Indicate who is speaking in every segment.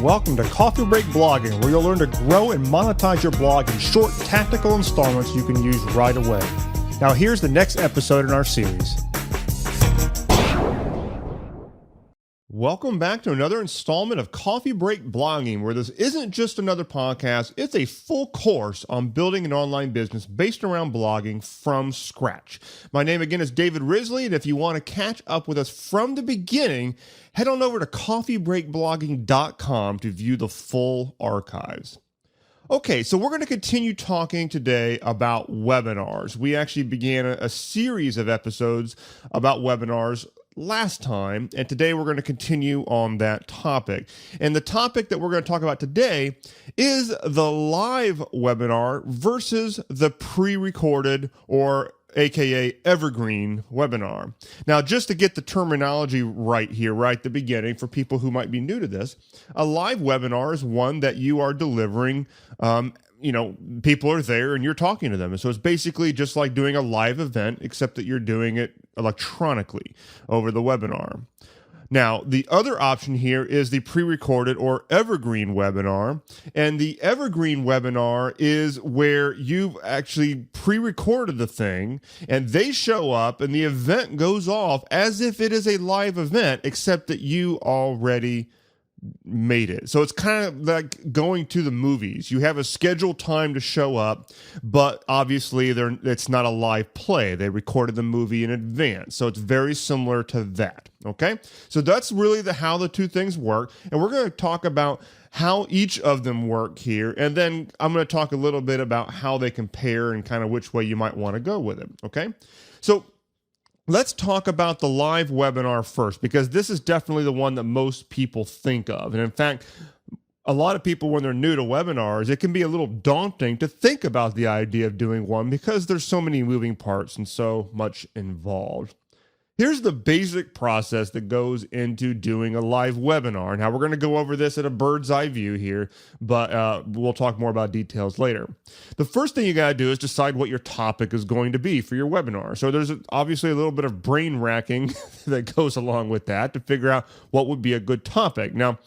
Speaker 1: and welcome to Coffee Break Blogging, where you'll learn to grow and monetize your blog in short, tactical installments you can use right away. Now here's the next episode in our series. Welcome back to another installment of Coffee Break Blogging, where this isn't just another podcast, it's a full course on building an online business based around blogging from scratch. My name again is David Risley, and if you want to catch up with us from the beginning, head on over to coffeebreakblogging.com to view the full archives. Okay, so we're going to continue talking today about webinars. We actually began a series of episodes about webinars last time, and today we're going to continue on that topic. And the topic that we're going to talk about today is the live webinar versus the pre-recorded, or aka evergreen webinar. Now, just to get the terminology right here, right at the beginning, for people who might be new to this, a live webinar is one that you are delivering. People are there and you're talking to them. And so it's basically just like doing a live event, except that you're doing it electronically over the webinar. Now, the other option here is the pre-recorded or evergreen webinar. And the evergreen webinar is where you've actually pre-recorded the thing and they show up and the event goes off as if it is a live event, except that you already made it. So it's kind of like going to the movies. You have a scheduled time to show up, but obviously it's not a live play. They recorded the movie in advance. So it's very similar to that. Okay. So that's really how the two things work. And we're going to talk about how each of them work here. And then I'm going to talk a little bit about how they compare and kind of which way you might want to go with it. Okay. So let's talk about the live webinar first, because this is definitely the one that most people think of. And in fact, a lot of people, when they're new to webinars, it can be a little daunting to think about the idea of doing one because there's so many moving parts and so much involved. Here's the basic process that goes into doing a live webinar. Now, we're going to go over this at a bird's eye view here, but we'll talk more about details later. The first thing you got to do is decide what your topic is going to be for your webinar. So there's obviously a little bit of brain racking that goes along with that to figure out what would be a good topic. Now,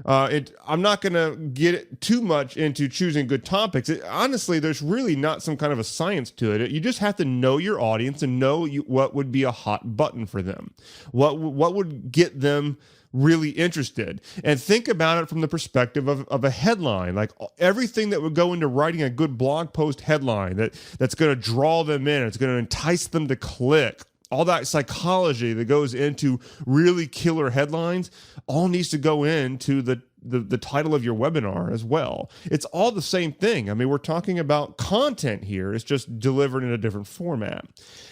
Speaker 1: I'm not going to get too much into choosing good topics. Honestly, there's really not some kind of a science to it. You just have to know your audience and know what would be a hot button for them. What would get them really interested, and think about it from the perspective of a headline. Like everything that would go into writing a good blog post headline that's going to draw them in, it's going to entice them to click. All that psychology that goes into really killer headlines all needs to go into the title of your webinar as well. It's all the same thing. I mean, we're talking about content here. It's just delivered in a different format.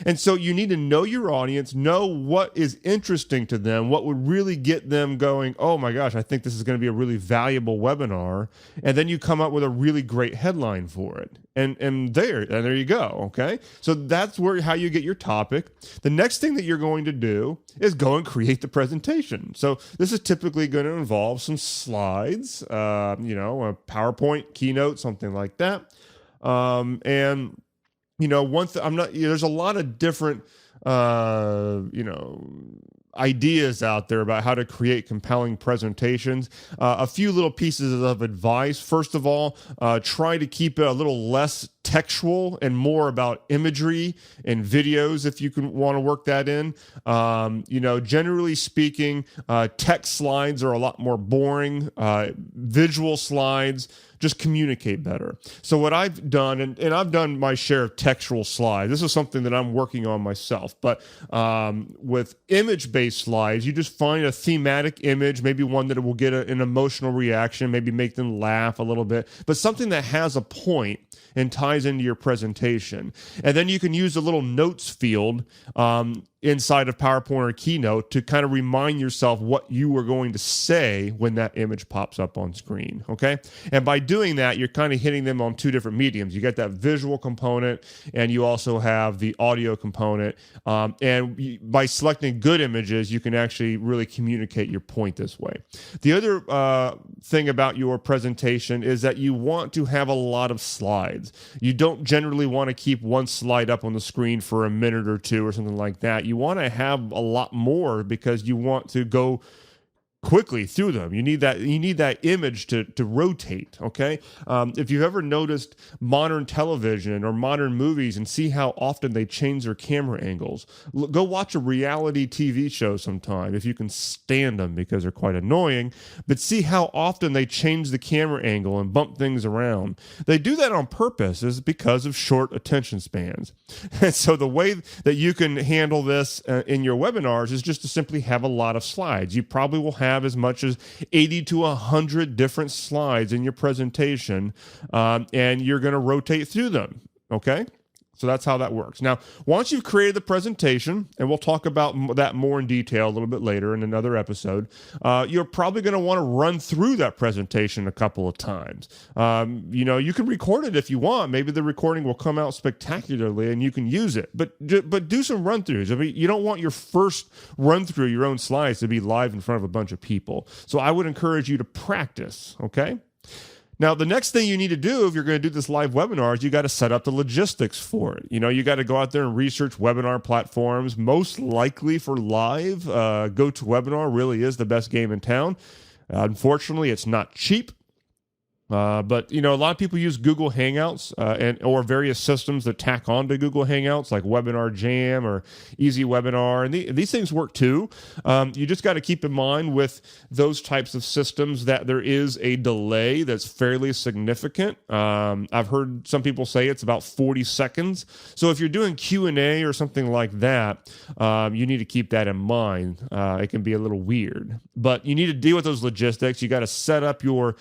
Speaker 1: And so you need to know your audience, know what is interesting to them, what would really get them going, oh my gosh, I think this is going to be a really valuable webinar. And then you come up with a really great headline for it. And there you go. Okay. So that's how you get your topic. The next thing that you're going to do is go and create the presentation. So this is typically going to involve some slides, a PowerPoint, Keynote, something like that. There's a lot of different, ideas out there about how to create compelling presentations. A few little pieces of advice. First of all, try to keep it a little less textual and more about imagery and videos if you want to work that in. Generally speaking, text slides are a lot more boring. Visual slides just communicate better. So what I've done, and I've done my share of textual slides. This is something that I'm working on myself. But with image-based slides, you just find a thematic image, maybe one that will get an emotional reaction, maybe make them laugh a little bit, but something that has a point and ties into your presentation. And then you can use a little notes field inside of PowerPoint or Keynote to kind of remind yourself what you were going to say when that image pops up on screen, okay? And by doing that, you're kind of hitting them on two different mediums. You get that visual component, and you also have the audio component. By selecting good images, you can actually really communicate your point this way. The other thing about your presentation is that you want to have a lot of slides. You don't generally want to keep one slide up on the screen for a minute or two or something like that. You want to have a lot more because you want to go quickly through them. You need that image to rotate. Okay. If you've ever noticed modern television or modern movies and see how often they change their camera angles, go watch a reality TV show sometime if you can stand them, because they're quite annoying. But see how often they change the camera angle and bump things around. They do that on purpose, is because of short attention spans. And so the way that you can handle this in your webinars is just to simply have a lot of slides. You probably will have as much as 80 to 100 different slides in your presentation, and you're going to rotate through them. Okay? So that's how that works. Now, once you've created the presentation, and we'll talk about that more in detail a little bit later in another episode, you're probably going to want to run through that presentation a couple of times. You can record it if you want. Maybe the recording will come out spectacularly and you can use it. But do some run-throughs. I mean, you don't want your first run-through your own slides to be live in front of a bunch of people. So I would encourage you to practice, okay? Now, the next thing you need to do if you're going to do this live webinar is you got to set up the logistics for it. You got to go out there and research webinar platforms. Most likely for live, GoToWebinar really is the best game in town. Unfortunately, it's not cheap. But a lot of people use Google Hangouts or various systems that tack onto Google Hangouts, like Webinar Jam or Easy Webinar, and these things work too. You just got to keep in mind with those types of systems that there is a delay that's fairly significant. I've heard some people say it's about 40 seconds. So if you're doing Q&A or something like that, you need to keep that in mind. It can be a little weird, but you need to deal with those logistics. You got to set up your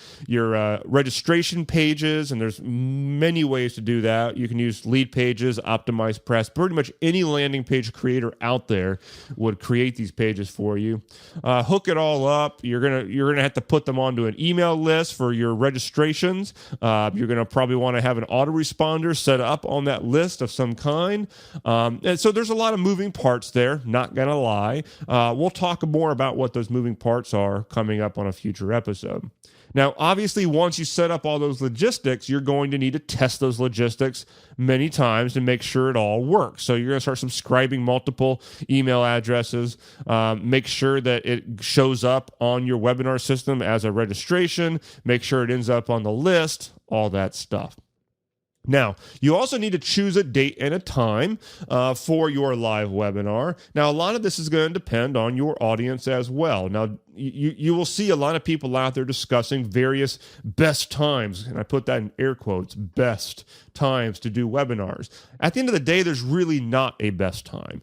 Speaker 1: registration pages, and there's many ways to do that. You can use Lead Pages, Optimize Press. Pretty much any landing page creator out there would create these pages for you. Hook it all up. You're gonna have to put them onto an email list for your registrations. You're gonna probably want to have an autoresponder set up on that list of some kind. And so there's a lot of moving parts there. Not gonna lie. We'll talk more about what those moving parts are coming up on a future episode. Now, obviously, once you set up all those logistics, you're going to need to test those logistics many times to make sure it all works. So you're going to start subscribing multiple email addresses. Make sure that it shows up on your webinar system as a registration. Make sure it ends up on the list, all that stuff. Now, you also need to choose a date and a time for your live webinar. Now, a lot of this is going to depend on your audience as well. Now, you will see a lot of people out there discussing various best times, and I put that in air quotes, best times to do webinars. At the end of the day, there's really not a best time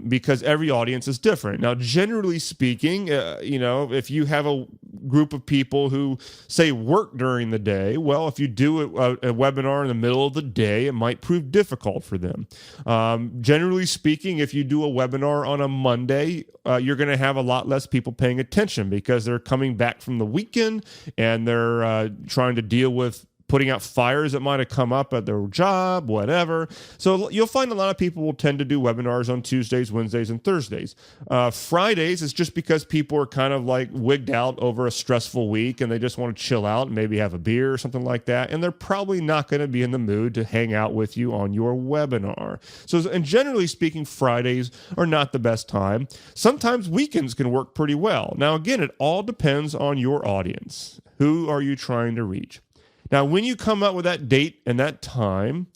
Speaker 1: because every audience is different. Now, generally speaking, if you have a group of people who say work during the day, well, if you do a webinar in the middle of the day, it might prove difficult for them. Generally speaking, if you do a webinar on a Monday, you're going to have a lot less people paying attention because they're coming back from the weekend and they're trying to deal with putting out fires that might have come up at their job, whatever. So you'll find a lot of people will tend to do webinars on Tuesdays, Wednesdays, and Thursdays. Fridays is just because people are kind of like wigged out over a stressful week and they just want to chill out and maybe have a beer or something like that. And they're probably not going to be in the mood to hang out with you on your webinar. So, and generally speaking, Fridays are not the best time. Sometimes weekends can work pretty well. Now, again, it all depends on your audience. Who are you trying to reach? Now, when you come up with that date and that time,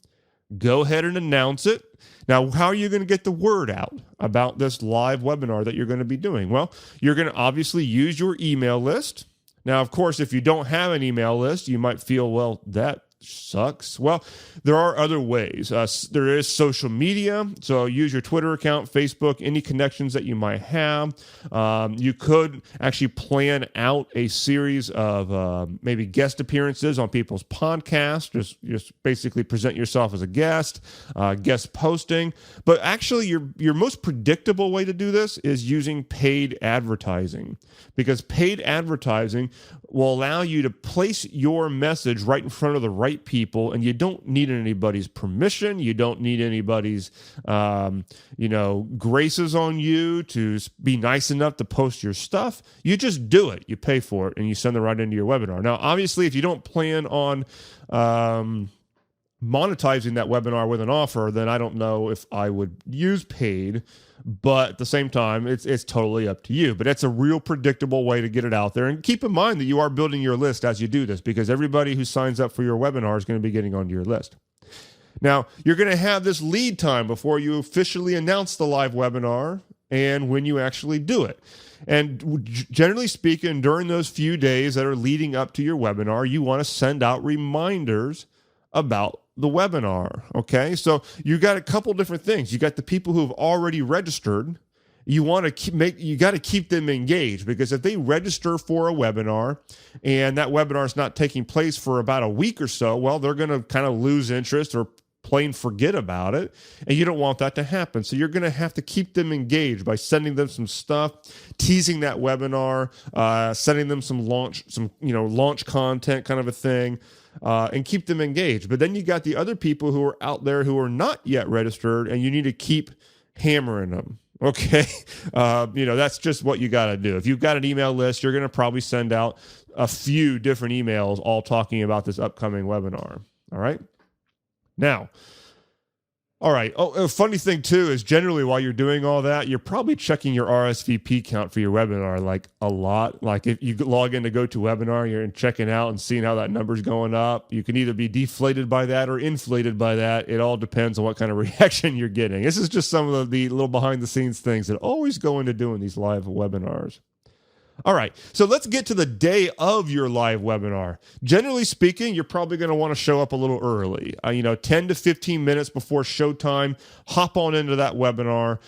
Speaker 1: go ahead and announce it. Now, how are you going to get the word out about this live webinar that you're going to be doing? Well, you're going to obviously use your email list. Now, of course, if you don't have an email list, you might feel, well, that sucks. Well, there are other ways. There is social media. So use your Twitter account, Facebook, any connections that you might have. You could actually plan out a series of maybe guest appearances on people's podcasts. Just basically present yourself as a guest posting. But actually, your most predictable way to do this is using paid advertising, because paid advertising will allow you to place your message right in front of the right people, and you don't need anybody's permission. You don't need anybody's, graces on you to be nice enough to post your stuff. You just do it. You pay for it, and you send it right into your webinar. Now, obviously, if you don't plan on monetizing that webinar with an offer, then I don't know if I would use paid. but at the same time, it's totally up to you. But that's a real predictable way to get it out there. And keep in mind that you are building your list as you do this, because everybody who signs up for your webinar is going to be getting onto your list. Now, you're going to have this lead time before you officially announce the live webinar and when you actually do it. And generally speaking, during those few days that are leading up to your webinar, you want to send out reminders about the webinar. Okay, so you got a couple different things. You got the people who have already registered. You want to you got to keep them engaged, because if they register for a webinar and that webinar is not taking place for about a week or so, well, they're going to kind of lose interest or plain forget about it, and you don't want that to happen. So you're going to have to keep them engaged by sending them some stuff, teasing that webinar, sending them some launch content kind of a thing, and keep them engaged. But then you got the other people who are out there who are not yet registered, and you need to keep hammering them. Okay, that's just what you got to do. If you've got an email list, you're going to probably send out a few different emails all talking about this upcoming webinar. All right. Now, all right. Oh, a funny thing too is generally while you're doing all that, you're probably checking your RSVP count for your webinar like a lot. Like if you log in to GoToWebinar, you're checking out and seeing how that number's going up. You can either be deflated by that or inflated by that. It all depends on what kind of reaction you're getting. This is just some of the little behind the scenes things that always go into doing these live webinars. All right, so let's get to the day of your live webinar. Generally speaking, you're probably going to want to show up a little early, 10 to 15 minutes before showtime. Hop on into that webinar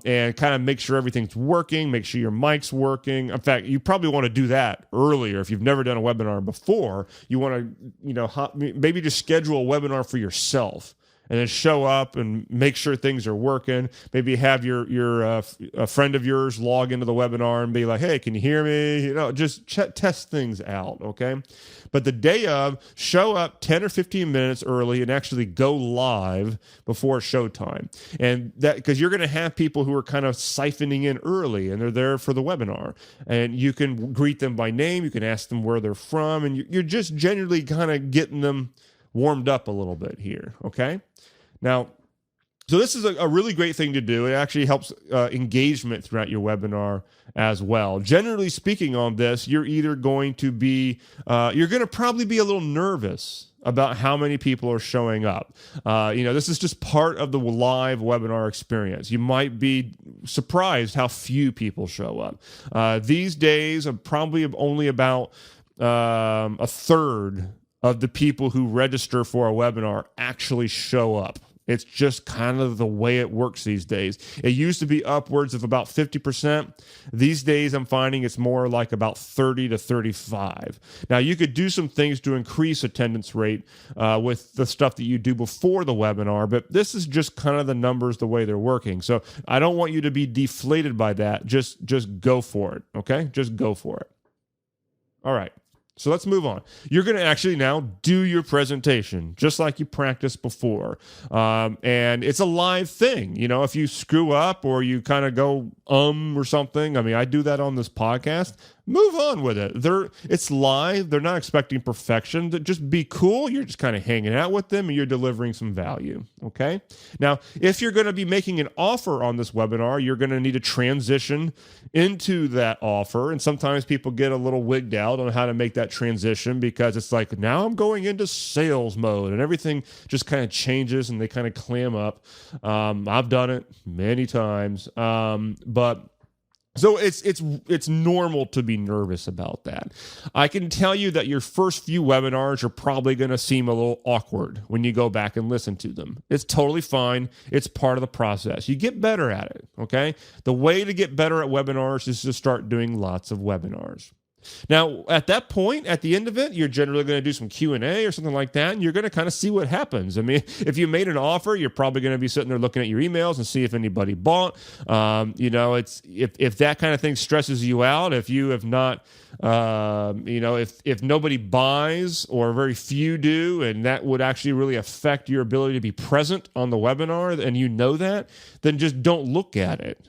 Speaker 1: and kind of make sure everything's working, make sure your mic's working. In fact, you probably want to do that earlier. If you've never done a webinar before, you want to, maybe just schedule a webinar for yourself. And then show up and make sure things are working. Maybe have a friend of yours log into the webinar and be like, "Hey, can you hear me?" Just test things out, okay? But the day of, show up 10 or 15 minutes early and actually go live before showtime. And that, because you're going to have people who are kind of siphoning in early and they're there for the webinar. And you can greet them by name. You can ask them where they're from. And you're just generally kind of getting them warmed up a little bit here, okay? Now, so this is a really great thing to do. It actually helps engagement throughout your webinar as well. Generally speaking on this, you're either going to be, you're going to probably be a little nervous about how many people are showing up. This is just part of the live webinar experience. You might be surprised how few people show up. These days, probably only about a third of the people who register for a webinar actually show up. It's just kind of the way it works these days. It used to be upwards of about 50%. These days, I'm finding it's more like about 30 to 35. Now, you could do some things to increase attendance rate with the stuff that you do before the webinar, but this is just kind of the numbers, the way they're working. So I don't want you to be deflated by that. Just go for it, okay? Just go for it. All right. So let's move on. You're going to actually now do your presentation just like you practiced before. And it's a live thing. If you screw up or you kind of go or something, I do that on this podcast. Move on with it. It's live. They're not expecting perfection. Just be cool. You're just kind of hanging out with them and you're delivering some value. Okay. Now, if you're going to be making an offer on this webinar, you're going to need to transition into that offer. And sometimes people get a little wigged out on how to make that transition because it's like, now I'm going into sales mode and everything just kind of changes and they kind of clam up. I've done it many times. So it's normal to be nervous about that. I can tell you that your first few webinars are probably going to seem a little awkward when you go back and listen to them. It's totally fine. It's part of the process. You get better at it, okay? The way to get better at webinars is to start doing lots of webinars. Now, at that point, at the end of it, you're generally going to do some Q&A or something like that, and you're going to kind of see what happens. If you made an offer, you're probably going to be sitting there looking at your emails and see if anybody bought. If that kind of thing stresses you out, if you have not, if nobody buys or very few do, and that would actually really affect your ability to be present on the webinar, and you know that, then just don't look at it.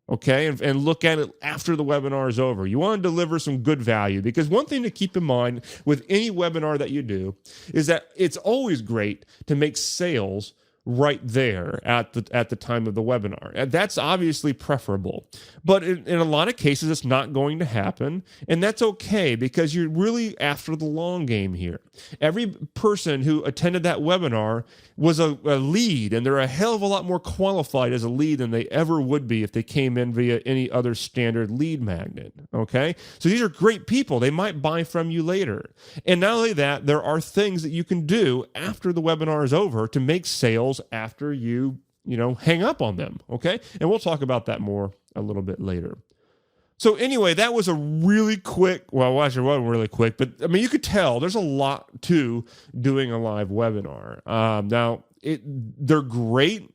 Speaker 1: Okay, and look at it after the webinar is over. You want to deliver some good value, because one thing to keep in mind with any webinar that you do is that it's always great to make sales right there at the time of the webinar. And that's obviously preferable. But in a lot of cases, it's not going to happen. And that's okay, because you're really after the long game here. Every person who attended that webinar was a lead, and they're a hell of a lot more qualified as a lead than they ever would be if they came in via any other standard lead magnet. Okay? So these are great people. They might buy from you later. And not only that, there are things that you can do after the webinar is over to make sales after you hang up on them. Okay? And we'll talk about that more a little bit later. So anyway, that was a really quick, well, actually it wasn't really quick, but I mean, you could tell there's a lot to doing a live webinar. Now, they're great.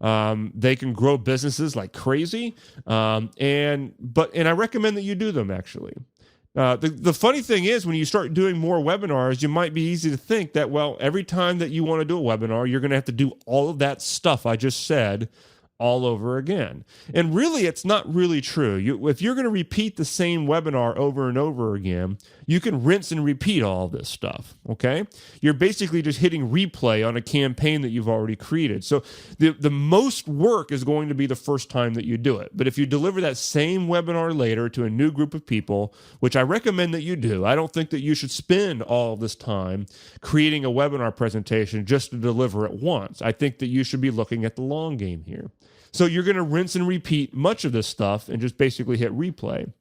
Speaker 1: They can grow businesses like crazy. And I recommend that you do them, actually. The funny thing is, when you start doing more webinars, you might be easy to think that, well, every time that you want to do a webinar, you're going to have to do all of that stuff I just said all over again. And really, it's not really true. If you're going to repeat the same webinar over and over again, you can rinse and repeat all this stuff, okay? You're basically just hitting replay on a campaign that you've already created. So the most work is going to be the first time that you do it. But if you deliver that same webinar later to a new group of people, which I recommend that you do, I don't think that you should spend all this time creating a webinar presentation just to deliver it once. I think that you should be looking at the long game here. So you're going to rinse and repeat much of this stuff and just basically hit replay.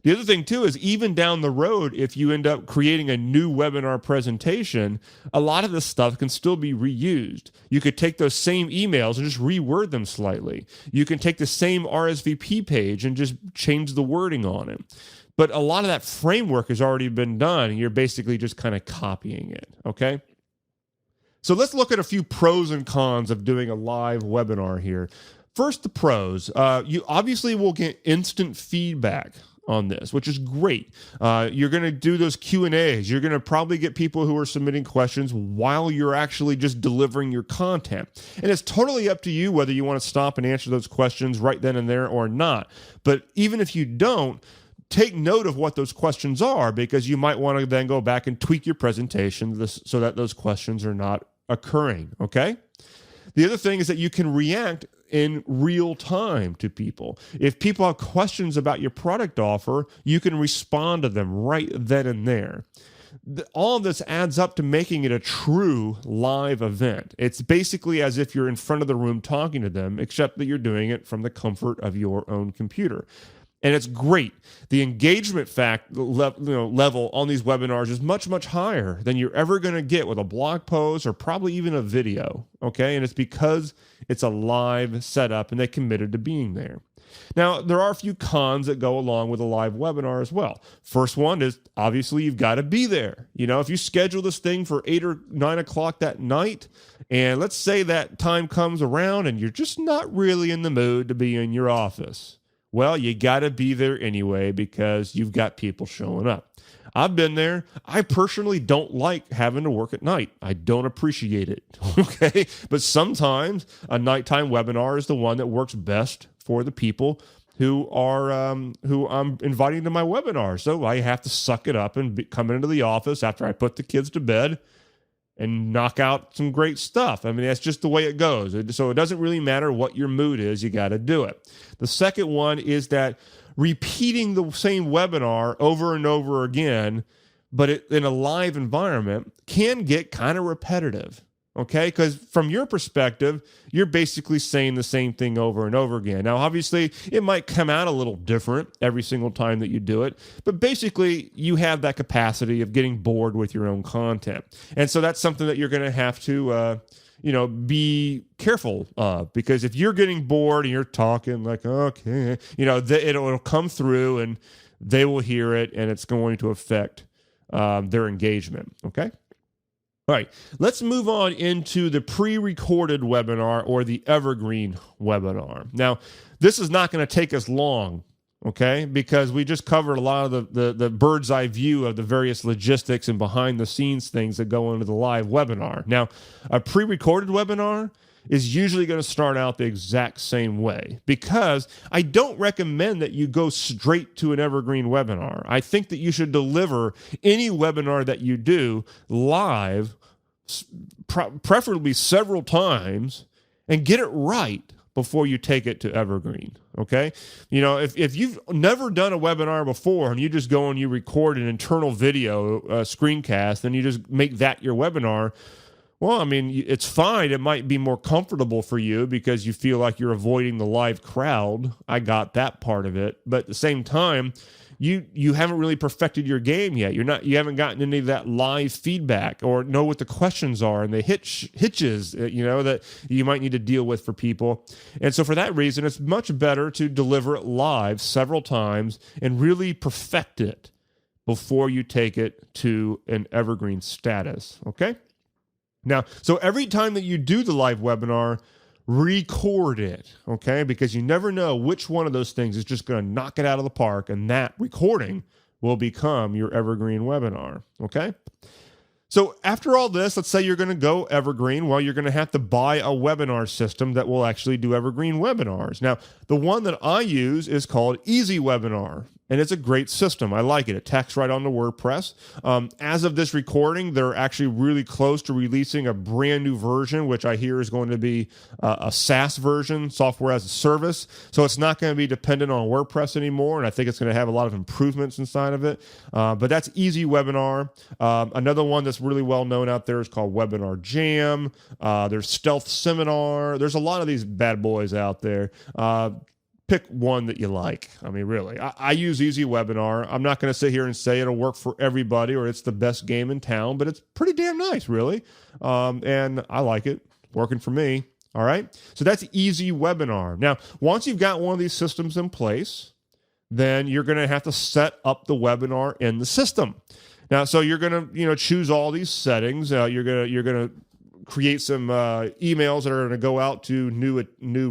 Speaker 1: The other thing, too, is even down the road, if you end up creating a new webinar presentation, a lot of this stuff can still be reused. You could take those same emails and just reword them slightly. You can take the same RSVP page and just change the wording on it. But a lot of that framework has already been done, and you're basically just kind of copying it, okay? So let's look at a few pros and cons of doing a live webinar here. First, the pros. You obviously will get instant feedback on this, which is great. You're going to do those Q&As. You're going to probably get people who are submitting questions while you're actually just delivering your content. And it's totally up to you whether you want to stop and answer those questions right then and there or not. But even if you don't, take note of what those questions are, because you might want to then go back and tweak your presentation so that those questions are not occurring, okay? The other thing is that you can react in real time to people. If people have questions about your product offer, you can respond to them right then and there. All of this adds up to making it a true live event. It's basically as if you're in front of the room talking to them, except that you're doing it from the comfort of your own computer. And it's great. The engagement level on these webinars is much, much higher than you're ever going to get with a blog post or probably even a video, okay? And it's because it's a live setup and they committed to being there. Now, there are a few cons that go along with a live webinar as well. First one is, obviously, you've got to be there. If you schedule this thing for 8 or 9 o'clock that night, and let's say that time comes around and you're just not really in the mood to be in your office, well, you got to be there anyway because you've got people showing up. I've been there. I personally don't like having to work at night. I don't appreciate it, okay? But sometimes a nighttime webinar is the one that works best for the people who I'm inviting to my webinar. So I have to suck it up and come into the office after I put the kids to bed and knock out some great stuff. I mean, that's just the way it goes. So it doesn't really matter what your mood is. You got to do it. The second one is that repeating the same webinar over and over again, but in a live environment, can get kind of repetitive. Okay, because from your perspective, you're basically saying the same thing over and over again. Now, obviously, it might come out a little different every single time that you do it, but basically, you have that capacity of getting bored with your own content. And so that's something that you're going to have to, be careful of, because if you're getting bored and you're talking like, okay, it'll come through and they will hear it and it's going to affect their engagement, okay? All right, let's move on into the pre-recorded webinar or the evergreen webinar. Now, this is not going to take us long, okay, because we just covered a lot of the bird's eye view of the various logistics and behind-the-scenes things that go into the live webinar. Now, a pre-recorded webinar is usually going to start out the exact same way, because I don't recommend that you go straight to an evergreen webinar. I think that you should deliver any webinar that you do live preferably several times, and get it right before you take it to evergreen. Okay, if you've never done a webinar before and you just go and you record an internal video screencast and you just make that your webinar, well, I mean, it's fine. It might be more comfortable for you because you feel like you're avoiding the live crowd. I got that part of it. But at the same time, you haven't really perfected your game yet. You haven't gotten any of that live feedback or know what the questions are and the hitches, that you might need to deal with for people. And so for that reason, it's much better to deliver it live several times and really perfect it before you take it to an evergreen status. Okay? Now, so every time that you do the live webinar, record it, okay? Because you never know which one of those things is just going to knock it out of the park, and that recording will become your evergreen webinar, okay? So after all this, let's say you're going to go evergreen. Well, you're going to have to buy a webinar system that will actually do evergreen webinars. Now, the one that I use is called Easy Webinar. And it's a great system. I like it. It tacks right onto WordPress. As of this recording, they're actually really close to releasing a brand new version, which I hear is going to be a SaaS version, software as a service. So it's not going to be dependent on WordPress anymore, and I think it's going to have a lot of improvements inside of it. But that's Easy Webinar. Another one that's really well known out there is called Webinar Jam. There's Stealth Seminar. There's a lot of these bad boys out there. Pick one that you like. I mean, really, I use Easy Webinar. I'm not going to sit here and say it'll work for everybody or it's the best game in town, but it's pretty damn nice, really. And I like it. Working for me. All right. So that's Easy Webinar. Now, once you've got one of these systems in place, then you're going to have to set up the webinar in the system. Now, so you're going to, choose all these settings. You're going to create some emails that are going to go out to new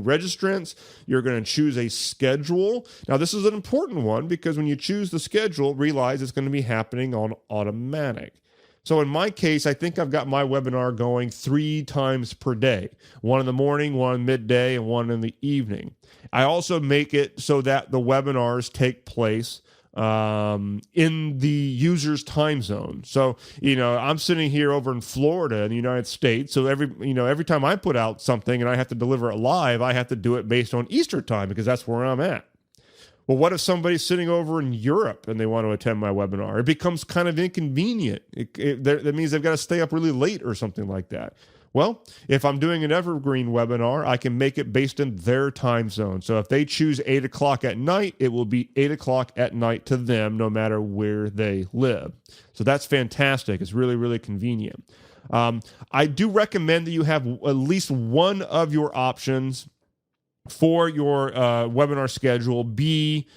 Speaker 1: registrants. You're going to choose a schedule. Now, this is an important one because when you choose the schedule, realize it's going to be happening on automatic. So in my case, I think I've got my webinar going 3 times per day, one in the morning, one midday, and one in the evening. I also make it so that the webinars take place in the user's time zone. So, I'm sitting here over in Florida in the United States. So every time I put out something and I have to deliver it live, I have to do it based on Eastern time because that's where I'm at. Well, what if somebody's sitting over in Europe and they want to attend my webinar? It becomes kind of inconvenient. That means they've got to stay up really late or something like that. Well, if I'm doing an evergreen webinar, I can make it based in their time zone. So if they choose 8 o'clock at night, it will be 8 o'clock at night to them, no matter where they live. So that's fantastic. It's really, really convenient. I do recommend that you have at least one of your options for your webinar schedule be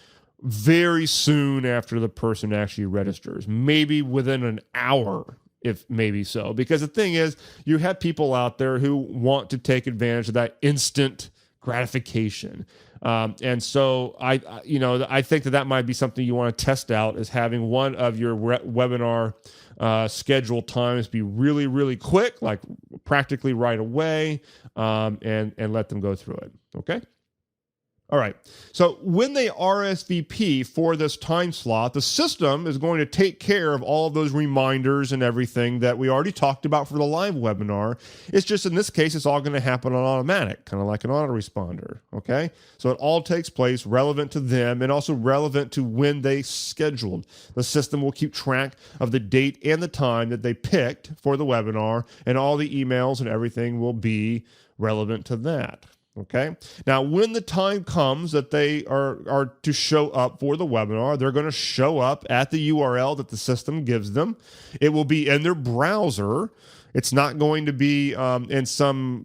Speaker 1: very soon after the person actually registers, maybe within an hour. If maybe so, because the thing is, you have people out there who want to take advantage of that instant gratification, and so I think that might be something you want to test out, is having one of your webinar schedule times be really, really quick, like practically right away, and let them go through it. Okay. All right, so when they RSVP for this time slot, the system is going to take care of all of those reminders and everything that we already talked about for the live webinar. It's just in this case, it's all going to happen on automatic, kind of like an autoresponder, okay? So it all takes place relevant to them and also relevant to when they scheduled. The system will keep track of the date and the time that they picked for the webinar, and all the emails and everything will be relevant to that. Okay. Now, when the time comes that they are to show up for the webinar, they're going to show up at the URL that the system gives them. It will be in their browser. It's not going to be in some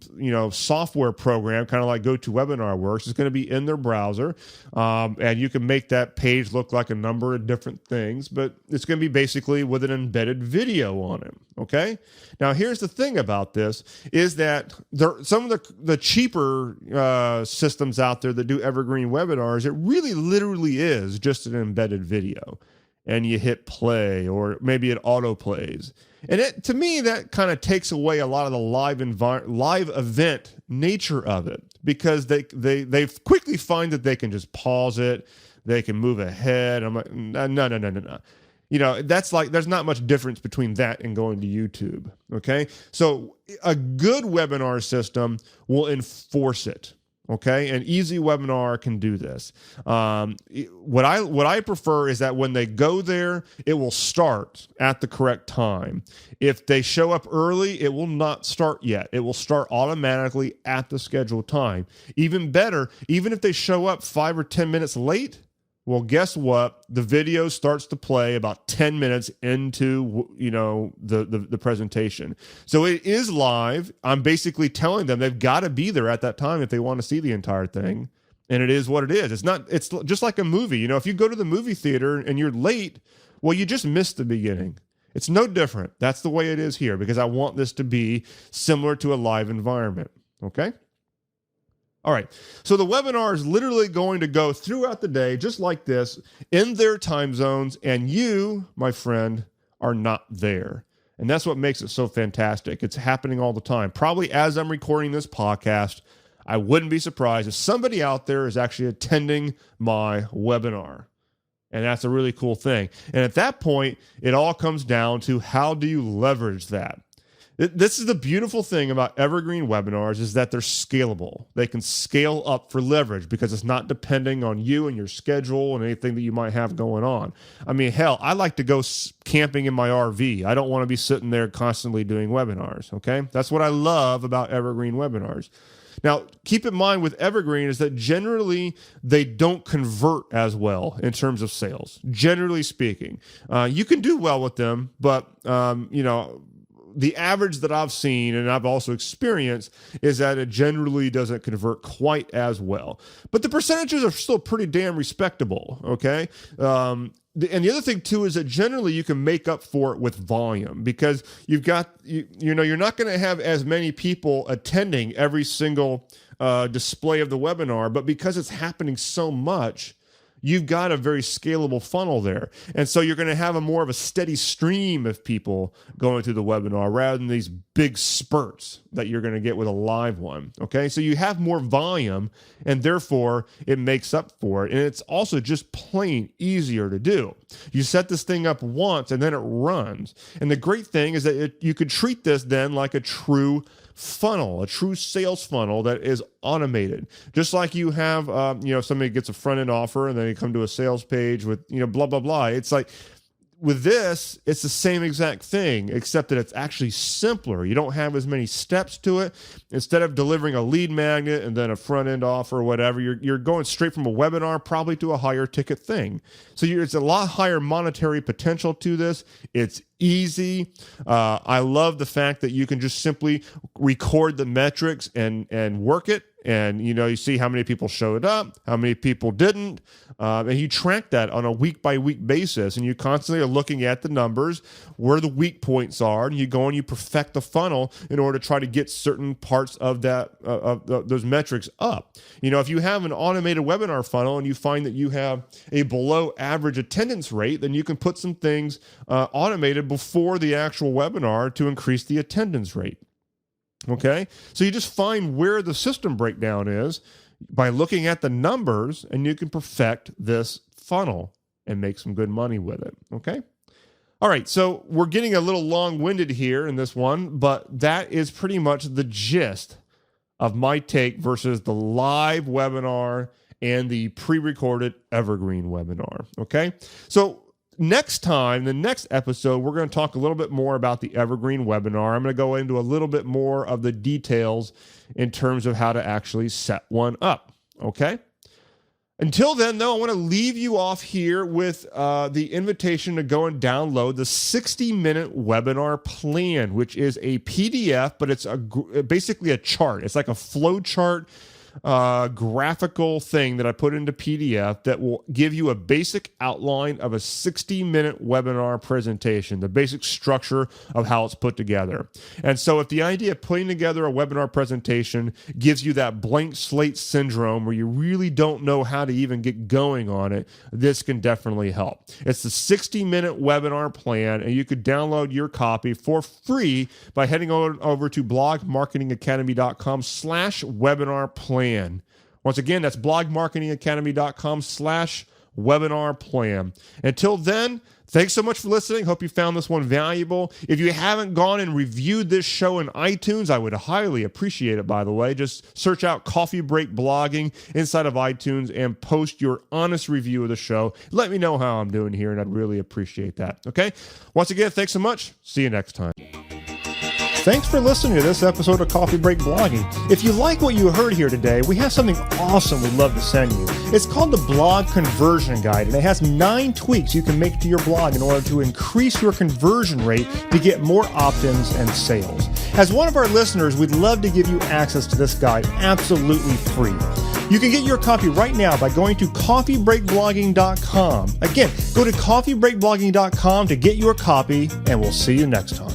Speaker 1: software program, kind of like GoToWebinar works. It's going to be in their browser, and you can make that page look like a number of different things, but it's going to be basically with an embedded video on it. Okay. Now, here's the thing about this is that some of the cheaper systems out there that do evergreen webinars, it really literally is just an embedded video, and you hit play or maybe it auto plays. And to me, that kind of takes away a lot of the live event nature of it, because they quickly find that they can just pause it, they can move ahead. I'm like, no. there's not much difference between that and going to YouTube. Okay. So a good webinar system will enforce it. Okay. An easy webinar can do this. What I prefer is that when they go there, it will start at the correct time. If they show up early, it will not start yet. It will start automatically at the scheduled time. Even better, even if they show up 5 or 10 minutes late, well, guess what? The video starts to play about 10 minutes into, the presentation. So it is live. I'm basically telling them they've got to be there at that time if they want to see the entire thing. And it is what it is. It's just like a movie. If you go to the movie theater and you're late, well, you just missed the beginning. It's no different. That's the way it is here because I want this to be similar to a live environment. Okay? All right, so the webinar is literally going to go throughout the day, just like this, in their time zones, and you, my friend, are not there. And that's what makes it so fantastic. It's happening all the time. Probably as I'm recording this podcast, I wouldn't be surprised if somebody out there is actually attending my webinar. And that's a really cool thing. And at that point, it all comes down to how do you leverage that? This is the beautiful thing about evergreen webinars is that they're scalable. They can scale up for leverage because it's not depending on you and your schedule and anything that you might have going on. I mean, hell, I like to go camping in my RV. I don't want to be sitting there constantly doing webinars, okay? That's what I love about evergreen webinars. Now, keep in mind with evergreen is that generally they don't convert as well in terms of sales, generally speaking. You can do well with them, but, the average that I've seen and I've also experienced is that it generally doesn't convert quite as well. But the percentages are still pretty damn respectable, okay? And the other thing, too, is that generally you can make up for it with volume because you've got, you're not going to have as many people attending every single display of the webinar, but because it's happening so much, you've got a very scalable funnel there. And so you're going to have more of a steady stream of people going through the webinar rather than these big spurts that you're going to get with a live one. Okay. So you have more volume and therefore it makes up for it. And it's also just plain easier to do. You set this thing up once and then it runs. And the great thing is that you could treat this then like a true funnel, a true sales funnel that is automated. Just like you have, somebody gets a front end offer and then you come to a sales page with, blah, blah, blah. It's like with this, it's the same exact thing, except that it's actually simpler. You don't have as many steps to it. Instead of delivering a lead magnet and then a front end offer or whatever, you're going straight from a webinar probably to a higher ticket thing. So it's a lot higher monetary potential to this. It's easy. I love the fact that you can just simply record the metrics and work it. And, you see how many people showed up, how many people didn't. And you track that on a week-by-week basis. And you constantly are looking at the numbers, where the weak points are, and you go and you perfect the funnel in order to try to get certain parts of those metrics up. If you have an automated webinar funnel and you find that you have a below-average attendance rate, then you can put some things automated before the actual webinar to increase the attendance rate. Okay, so you just find where the system breakdown is by looking at the numbers, and you can perfect this funnel and make some good money with it. Okay, all right, so we're getting a little long-winded here in this one, but that is pretty much the gist of my take versus the live webinar and the pre-recorded evergreen webinar. Okay, so next time, the next episode, we're going to talk a little bit more about the evergreen webinar. I'm going to go into a little bit more of the details in terms of how to actually set one up. Okay? Until then, though, I want to leave you off here with the invitation to go and download the 60-minute webinar plan, which is a PDF, but it's basically a chart. It's like a flow chart graphical thing that I put into PDF that will give you a basic outline of a 60-minute webinar presentation, the basic structure of how it's put together. And so if the idea of putting together a webinar presentation gives you that blank slate syndrome where you really don't know how to even get going on it, this can definitely help. It's the 60-minute webinar plan, and you could download your copy for free by heading over to blogmarketingacademy.com/webinar plan. Once again, that's blogmarketingacademy.com/webinar webinar plan. Until then, thanks so much for listening. Hope you found this one valuable. If you haven't gone and reviewed this show in iTunes, I would highly appreciate it, by the way. Just search out Coffee Break Blogging inside of iTunes and post your honest review of the show. Let me know how I'm doing here, and I'd really appreciate that. Okay? Once again, thanks so much. See you next time. Thanks for listening to this episode of Coffee Break Blogging. If you like what you heard here today, we have something awesome we'd love to send you. It's called the Blog Conversion Guide, and it has 9 tweaks you can make to your blog in order to increase your conversion rate to get more opt-ins and sales. As one of our listeners, we'd love to give you access to this guide absolutely free. You can get your copy right now by going to coffeebreakblogging.com. Again, go to coffeebreakblogging.com to get your copy, and we'll see you next time.